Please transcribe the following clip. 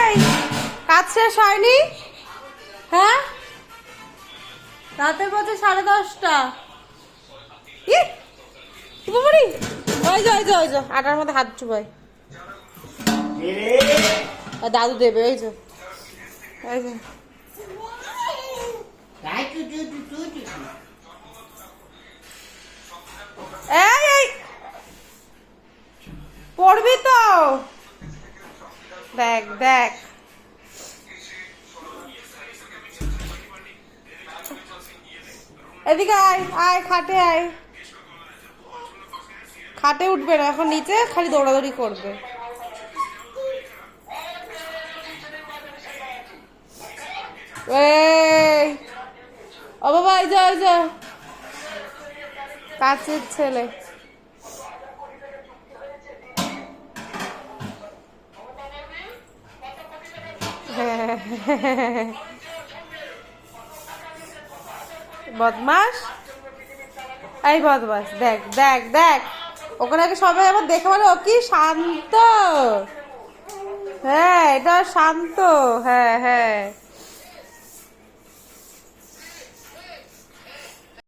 এই কাজ শেষ হয়নি? হ্যাঁ, রাতে বাজে 10:30। ওই যে আটার মধ্যে হাত চুবাই, দাদু দেবে। ওই যে এই পড়বি তো, দেখ দেখ। এদিকে আয় আয়, খাটে আয়। খাটে উঠবে না এখন, নিচে খালি দৌড়াদৌড়ি করবে। এই ও বাবা, এই যে কাছের ছেলে। বদমাস, এই বদমাস, দেখ দেখ দেখ। ওখানে সবাই আবার দেখে বলে ও কি শান্ত। হ্যাঁ, এটা শান্ত। হ্যাঁ হ্যাঁ।